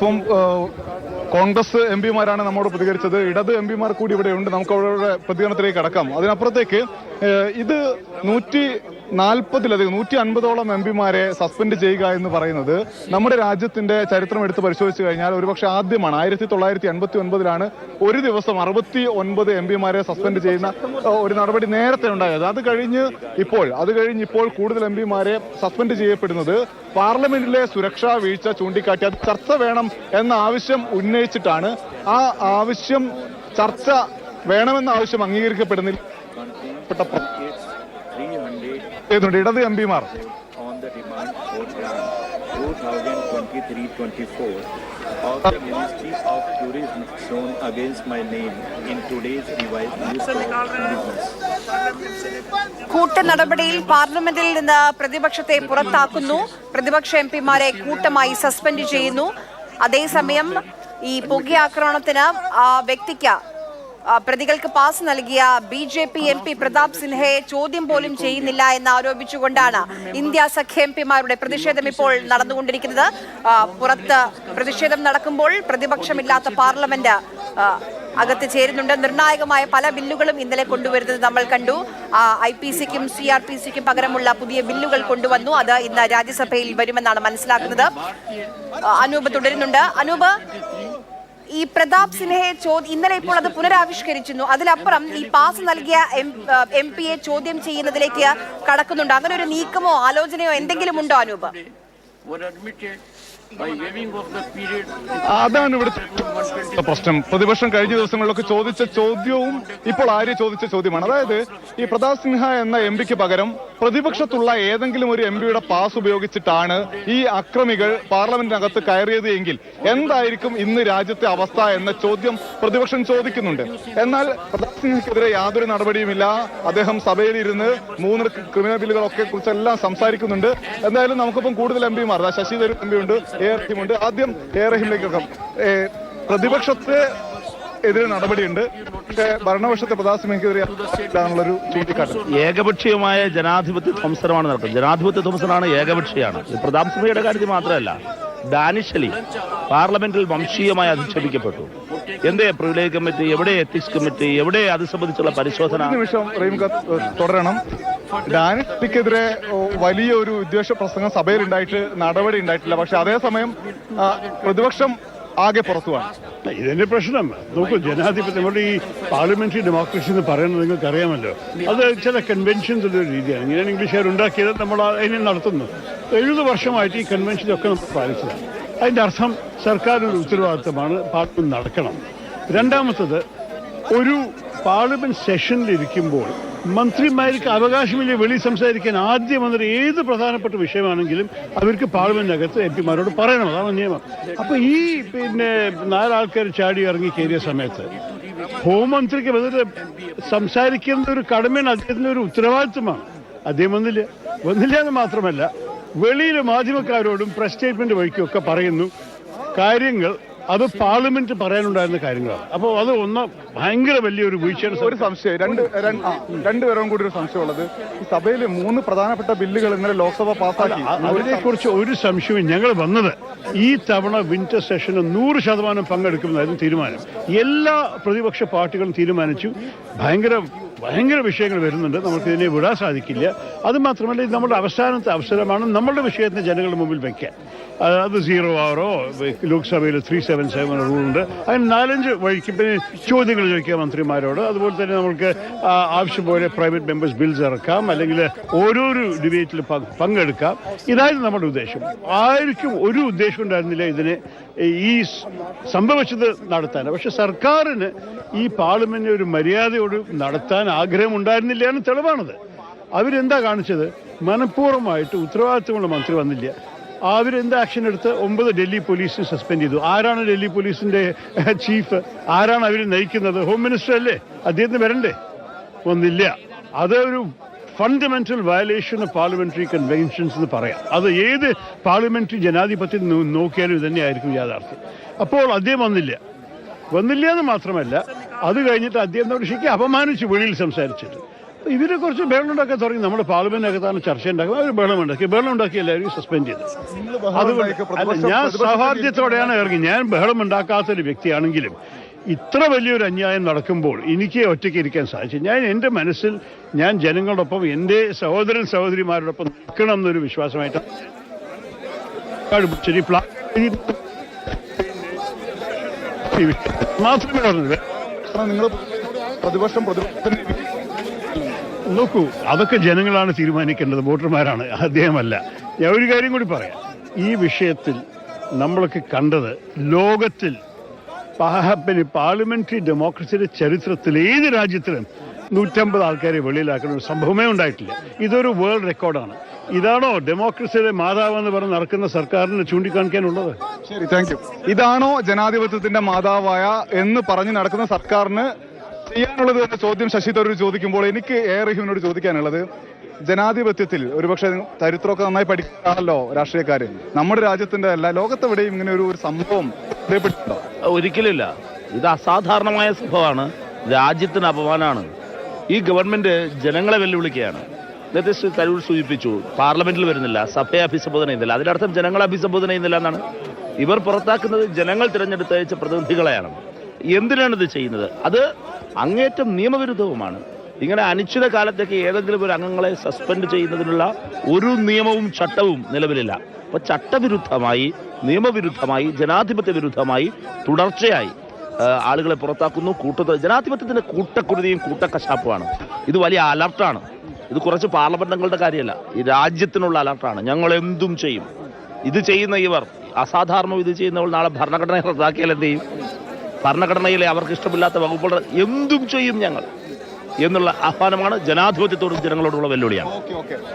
ഇപ്പം കോൺഗ്രസ് എം പിമാരാണ് നമ്മോട് പ്രതികരിച്ചത്. ഇടത് എം പിമാർ കൂടി ഇവിടെയുണ്ട്. നമുക്ക് അവരുടെ പ്രതികരണത്തിലേക്ക് കടക്കാം. അതിനപ്പുറത്തേക്ക് ഇത് 140-ലധികം 150ഓളം എം പിമാരെ സസ്പെൻഡ് ചെയ്യുക എന്ന് പറയുന്നത് നമ്മുടെ രാജ്യത്തിന്റെ ചരിത്രം എടുത്ത് പരിശോധിച്ചു കഴിഞ്ഞാൽ ഒരുപക്ഷെ ആദ്യമാണ്. 1989-ലാണ് ഒരു ദിവസം 69 എം പിമാരെ സസ്പെൻഡ് ചെയ്യുന്ന ഒരു നടപടി നേരത്തെ ഉണ്ടായത്. അത് കഴിഞ്ഞ് ഇപ്പോൾ കൂടുതൽ എം പിമാരെ സസ്പെൻഡ് ചെയ്യപ്പെടുന്നത് പാർലമെന്റിലെ സുരക്ഷാ വീഴ്ച ചൂണ്ടിക്കാട്ടി അത് ചർച്ച വേണം എന്ന ആവശ്യം ഉന്നയിച്ചിട്ടാണ്. ആ ആവശ്യം ചർച്ച വേണമെന്ന ആവശ്യം അംഗീകരിക്കപ്പെടുന്നില്ല. ഇടത് എം പിമാർ of the Ministry of Tourism shown against my name in today's revised list of business. കൂട്ട നടപടിയിൽ പാർലമെന്റിൽ നിന്ന് പ്രതിപക്ഷത്തെ പുറത്താക്കുന്നു. പ്രതിപക്ഷ എം പിമാരെ കൂട്ടമായി സസ്പെൻഡ് ചെയ്യുന്നു. അതേസമയം ഈ പുകയാക്രമണത്തിന് ആ വ്യക്തിക്ക് പ്രതികൾക്ക് പാസ് നൽകിയ BJP MP പ്രതാപ് സിൻഹയെ ചോദ്യം പോലും ചെയ്യുന്നില്ല എന്ന് ആരോപിച്ചുകൊണ്ടാണ് ഇന്ത്യ സഖ്യ എം പിമാരുടെ പ്രതിഷേധം ഇപ്പോൾ നടന്നുകൊണ്ടിരിക്കുന്നത്. പുറത്ത് പ്രതിഷേധം നടക്കുമ്പോൾ പ്രതിപക്ഷമില്ലാത്ത പാർലമെന്റ് അകത്ത് ചേരുന്നുണ്ട്. നിർണായകമായ പല ബില്ലുകളും ഇന്നലെ കൊണ്ടുവരുന്നത് നമ്മൾ കണ്ടു. IPC-ക്കും CRPC-ക്കും പകരമുള്ള പുതിയ ബില്ലുകൾ കൊണ്ടുവന്നു. അത് ഇന്ന് രാജ്യസഭയിൽ വരുമെന്നാണ് മനസ്സിലാക്കുന്നത്. അനൂപ് തുടരുന്നുണ്ട്. അനൂപ്, ഈ പ്രതാപ് സിൻഹയെ ഇന്നലെ ഇപ്പോൾ അത് പുനരാവിഷ്കരിച്ചിരുന്നു. അതിലപ്പുറം ഈ പാസ് നൽകിയ MP യെ ചോദ്യം ചെയ്യുന്നതിലേക്ക് കടക്കുന്നുണ്ട്. അങ്ങനെ ഒരു നീക്കമോ ആലോചനയോ എന്തെങ്കിലും ഉണ്ടോ അനൂപ്? അതാണ് ഇവിടുത്തെ പ്രശ്നം. പ്രതിപക്ഷം കഴിഞ്ഞ ദിവസങ്ങളിലൊക്കെ ചോദിച്ച ചോദ്യവും ഇപ്പോൾ ആര്യ ചോദിച്ച ചോദ്യമാണ്. അതായത് ഈ പ്രതാപ് സിൻഹ എന്ന MP ക്ക് പകരം പ്രതിപക്ഷത്തുള്ള ഏതെങ്കിലും ഒരു MPയുടെ പാസ് ഉപയോഗിച്ചിട്ടാണ് ഈ അക്രമികൾ പാർലമെന്റിനകത്ത് കയറിയത് എങ്കിൽ എന്തായിരിക്കും ഇന്ന് രാജ്യത്തെ അവസ്ഥ എന്ന ചോദ്യം പ്രതിപക്ഷം ചോദിക്കുന്നുണ്ട്. എന്നാൽ പ്രതാപ് സിൻഹയ്ക്കെതിരെ യാതൊരു നടപടിയുമില്ല. അദ്ദേഹം സഭയിലിരുന്ന് 3 ക്രിമിനൽ ബില്ലുകളൊക്കെ കുറിച്ചെല്ലാം സംസാരിക്കുന്നുണ്ട്. എന്തായാലും നമുക്കിപ്പം കൂടുതൽ MPമാർ, ശശി തരൂർ MP ഉണ്ട്, ARM ഉണ്ട്. ആദ്യം ARMിലേക്കൊക്കെ പ്രതിപക്ഷത്തെ എതിരെ നടപടിയുണ്ട്. പക്ഷേ ഭരണപക്ഷത്തെ പ്രതാപ് സിൻഹയ്ക്കെതിരെയുള്ളൊരു ചൂണ്ടിക്കാട്ട് ഏകപക്ഷീയമായ ജനാധിപത്യ ധ്വംസനമാണ് നടക്കുന്നത്. ജനാധിപത്യ ധ്വംസനാണ് ഏകപക്ഷീയമാണ്. പ്രതാപ് സിൻഹയുടെ കാര്യത്തിൽ മാത്രമല്ല, ഡാനിഷ് അലി പാർലമെന്റിൽ വംശീയമായി അധിക്ഷേപിക്കപ്പെട്ടു. എന്തേ പ്രിവിലേജ് കമ്മിറ്റി, എവിടെ എത്തിക്സ് കമ്മിറ്റി, എവിടെ അത് സംബന്ധിച്ചുള്ള പരിശോധന? നിമിഷം തുടരണം. ഡാനിഷ് അലിക്കെതിരെ വലിയൊരു വിദ്വേഷ പ്രസംഗം സഭയിൽ നടപടി ഉണ്ടായിട്ടില്ല. പക്ഷെ അതേസമയം പ്രതിപക്ഷം ആകെ പുറത്തുമാണ്. ഇതിന്റെ പ്രശ്നം നോക്കൂ, ജനാധിപത്യം, നമ്മുടെ ഈ പാർലമെന്ററി ഡെമോക്രസി എന്ന് പറയുന്നത് നിങ്ങൾക്ക് അറിയാമല്ലോ. അത് ചില കൺവെൻഷൻസിന്റെ ഒരു രീതിയാണ്. ഇങ്ങനെയാണ് ഇംഗ്ലീഷുകാർ ഉണ്ടാക്കിയത്, നമ്മൾ അതിനെ നടത്തുന്നു. 70 വർഷമായിട്ട് ഈ കൺവെൻഷനൊക്കെ നമ്മൾ പാലിച്ചതാണ്. അതിന്റെ അർത്ഥം സർക്കാരിന്റെ ഉത്തരവാദിത്തമാണ് പാർലമെന്റ് നടക്കണം. രണ്ടാമത്തത്, ഒരു പാർലമെന്റ് സെഷനിലിരിക്കുമ്പോൾ മന്ത്രിമാർക്ക് അവകാശമില്ല വെളി സംസാരിക്കാൻ. ആദ്യം വന്നിട്ട് ഏത് പ്രധാനപ്പെട്ട വിഷയമാണെങ്കിലും അവർക്ക് പാർലമെന്റിനകത്ത് MP-മാരോട് പറയണം. അതാണ് നിയമം. അപ്പൊ ഈ 4 ആൾക്കാർ ചാടി ഇറങ്ങി കയറിയ സമയത്ത് ഹോംമന്ത്രിക്ക് വന്നിട്ട് സംസാരിക്കുന്ന ഒരു കടമയാണ്, അദ്ദേഹത്തിന്റെ ഒരു ഉത്തരവാദിത്വമാണ്. അദ്ദേഹം വന്നില്ല എന്ന് മാത്രമല്ല, വെളിയിലെ മാധ്യമക്കാരോടും പ്രസ് സ്റ്റേറ്റ്മെന്റ് വഴിക്കൊക്കെ പറയുന്നു കാര്യങ്ങൾ അത് പാർലമെന്റ് പറയാനുണ്ടായിരുന്ന കാര്യങ്ങളാണ്. അപ്പോൾ അത് ഭയങ്കര വലിയൊരു വീഴ്ചയാണ്. ഒരു സംശയം, രണ്ടുപേരും കൂടി ഒരു സംശയമുള്ളത്, ഈ സഭയിൽ 3 പ്രധാനപ്പെട്ട ബില്ലുകൾ ഇന്നലെ ലോക്സഭ പാസ്സാക്കി. അതിനെക്കുറിച്ച് ഒരു സംശയവും. ഞങ്ങൾ വന്നത് ഈ തവണ വിന്റർ സെഷന് 100% പങ്കെടുക്കുന്നതായിരുന്നു തീരുമാനം. എല്ലാ പ്രതിപക്ഷ പാർട്ടികളും തീരുമാനിച്ചു. ഭയങ്കര വിഷയങ്ങൾ വരുന്നുണ്ട്, നമുക്ക് ഇതിനെ വിടാൻ സാധിക്കില്ല. അത് മാത്രമല്ല, ഇത് നമ്മുടെ അവസാനത്തെ അവസരമാണ് നമ്മളുടെ വിഷയത്തിന് ജനങ്ങളുടെ മുമ്പിൽ വയ്ക്കാൻ. അത് 0 hour ലോക്സഭയിൽ 377 റൂളുണ്ട്. അതിന് 4-5 വഴിക്ക് പിന്നെ ചോദ്യങ്ങൾ ചോദിക്കാം മന്ത്രിമാരോട്. അതുപോലെ തന്നെ നമുക്ക് ആവശ്യം പോലെ പ്രൈവറ്റ് മെമ്പേഴ്സ് ബിൽസ് ഇറക്കാം, അല്ലെങ്കിൽ ഓരോരോ ഡിബേറ്റിൽ പങ്കെടുക്കാം. ഇതായിരുന്നു നമ്മുടെ ഉദ്ദേശം. ആർക്കും ഒരു ഉദ്ദേശം ഉണ്ടായിരുന്നില്ല ഇതിനെ ഈ സംഭവിച്ചത് നടത്താൻ. പക്ഷെ സർക്കാരിന് ഈ പാർലമെന്റ് ഒരു മര്യാദയോട് നടത്താൻ ആഗ്രഹമുണ്ടായിരുന്നില്ല എന്ന് തെളിവാണത്. അവരെന്താ കാണിച്ചത്? മനഃപൂർവ്വമായിട്ട് ഉത്തരവാദിത്തമുള്ള മന്ത്രി വന്നില്ല. അവരെന്ത് ആക്ഷൻ എടുത്ത് 9 ഡൽഹി പോലീസിനെ സസ്പെൻഡ് ചെയ്തു. ആരാണ് ഡൽഹി പോലീസിന്റെ ചീഫ്? ആരാണ് അവർ നയിക്കുന്നത്? ഹോം മിനിസ്റ്റർ അല്ലേ? അദ്ദേഹത്തിന് വരണ്ടേ? ഒന്നില്ല. അതൊരു fundamental violation of parliamentary conventions എന്ന് പറയാം. അത് ഏത് പാർലമെന്ററി ജനാധിപത്യം നോക്കിയാലും ഇത് തന്നെയായിരിക്കും യാഥാർത്ഥ്യം. അപ്പോൾ അദ്ദേഹം വന്നില്ല എന്ന് മാത്രമല്ല, അത് കഴിഞ്ഞിട്ട് അദ്ദേഹം ശരിക്കും അപമാനിച്ചു വെളിയിൽ സംസാരിച്ചിട്ട്. ഇവരെ കുറച്ച് ബഹളം ഉണ്ടാക്കാൻ തുടങ്ങി. നമ്മുടെ പാർലമെന്റിനകത്താണ് ചർച്ച ഉണ്ടാക്കുക. അവർ ബഹളം ഉണ്ടാക്കി എല്ലാവരും സസ്പെൻഡ് ചെയ്തു. അതുകൊണ്ട് ഞാൻ സൗഹാർദ്ദത്തോടെയാണ് ഇറങ്ങി. ഞാൻ ബഹളം ഉണ്ടാക്കാത്തൊരു വ്യക്തിയാണെങ്കിലും ഇത്ര വലിയൊരു അന്യായം നടക്കുമ്പോൾ എനിക്ക് ഒറ്റയ്ക്ക് ഇരിക്കാൻ സാധിച്ചു. ഞാൻ എൻ്റെ മനസ്സിൽ ഞാൻ ജനങ്ങളോടൊപ്പം എൻ്റെ സഹോദരിമാരോടൊപ്പം നിൽക്കണം എന്നൊരു വിശ്വാസമായിട്ട് ശരി മാത്രമേ പറഞ്ഞത്. നിങ്ങൾ പ്രതിപക്ഷം നോക്കൂ, അതൊക്കെ ജനങ്ങളാണ് തീരുമാനിക്കേണ്ടത്, വോട്ടർമാരാണ്, അദ്ദേഹമല്ല. ഞാൻ ഒരു കാര്യം കൂടി പറയാം. ഈ വിഷയത്തിൽ നമ്മളൊക്കെ കണ്ടത് ലോകത്തിൽ പാർലമെന്ററി ഡെമോക്രസിയുടെ ചരിത്രത്തിൽ ഏത് രാജ്യത്തിലും 150 ആൾക്കാരെ വെളിയിലാക്കുന്ന ഒരു സംഭവമേ ഉണ്ടായിട്ടില്ല. ഇതൊരു വേൾഡ് റെക്കോർഡാണ്. ഇതാണോ ഡെമോക്രസിയുടെ മാതാവെന്ന് പറഞ്ഞ് നടക്കുന്ന സർക്കാരിന് ചൂണ്ടിക്കാണിക്കാനുള്ളത്? ശരി, താങ്ക് യു. ഇതാണോ ജനാധിപത്യത്തിന്റെ മാതാവായ എന്ന് പറഞ്ഞു നടക്കുന്ന സർക്കാരിന് ചെയ്യാനുള്ളത് എന്ന ചോദ്യം ശശി തരൂർ ചോദിക്കുമ്പോൾ എനിക്ക് റഹീമിനോട് ചോദിക്കാനുള്ളത്, ജനാധിപത്യത്തിൽ ഒരുപക്ഷെ ചരിത്രമൊക്കെ നന്നായി പഠിക്കാണല്ലോ രാഷ്ട്രീയക്കാര്, നമ്മുടെ രാജ്യത്തിന്റെ അല്ല ലോകത്തെവിടെയും ഇങ്ങനെ ഒരു സംഭവം ഇടപെട്ടിട്ടുണ്ടോ? ഒരിക്കലില്ല. ഇത് അസാധാരണമായ സംഭവമാണ്, രാജ്യത്തിന് അപമാനമാണ്. ഈ ഗവൺമെന്റ് ജനങ്ങളെ വെല്ലുവിളിക്കുകയാണ്. നേരത്തെ ശ്രീ തരൂർ സൂചിപ്പിച്ചു, പാർലമെന്റിൽ വരുന്നില്ല, സഭയെ അഭിസംബോധന ചെയ്യുന്നില്ല. അതിനർത്ഥം ജനങ്ങളെ അഭിസംബോധന ചെയ്യുന്നില്ല എന്നാണ്. ഇവർ പുറത്താക്കുന്നത് ജനങ്ങൾ തിരഞ്ഞെടുത്തയച്ച പ്രതിനിധികളെയാണ്. എന്തിനാണ് ഇത് ചെയ്യുന്നത്? അത് അങ്ങേറ്റം നിയമവിരുദ്ധവുമാണ്. ഇങ്ങനെ അനിശ്ചിത കാലത്തേക്ക് ഏതെങ്കിലും ഒരു അംഗങ്ങളെ സസ്പെൻഡ് ചെയ്യുന്നതിനുള്ള ഒരു നിയമവും ചട്ടവും നിലവിലില്ല. അപ്പൊ ചട്ടവിരുദ്ധമായി, നിയമവിരുദ്ധമായി, ജനാധിപത്യ വിരുദ്ധമായി തുടർച്ചയായി ആളുകളെ പുറത്താക്കുന്നു. ജനാധിപത്യത്തിന്റെ കൂട്ടക്കുരുതിയും കൂട്ടക്കശാപ്പുമാണ്. ഇത് വലിയ അലർട്ടാണ്. ഇത് കുറച്ച് പാർലമെന്റുകളുടെ കാര്യമല്ല, ഈ രാജ്യത്തിനുള്ള അലർട്ടാണ്. ഞങ്ങൾ എന്തും ചെയ്യും. ഇത് ചെയ്യുന്ന ഇവർ, അസാധാരണ ഇത് ചെയ്യുന്നവൾ നാളെ ഭരണഘടനയെ റദ്ദാക്കിയാൽ എന്ത് ചെയ്യും? ഭരണഘടനയിലെ അവർക്ക് ഇഷ്ടമില്ലാത്ത വകുപ്പുകൾ എന്തും ചെയ്യും ഞങ്ങൾ എന്നുള്ള ആഹ്വാനമാണ്. ജനാധിപത്യത്തോടും ജനങ്ങളോടുള്ള വെല്ലുവിളിയാണ്.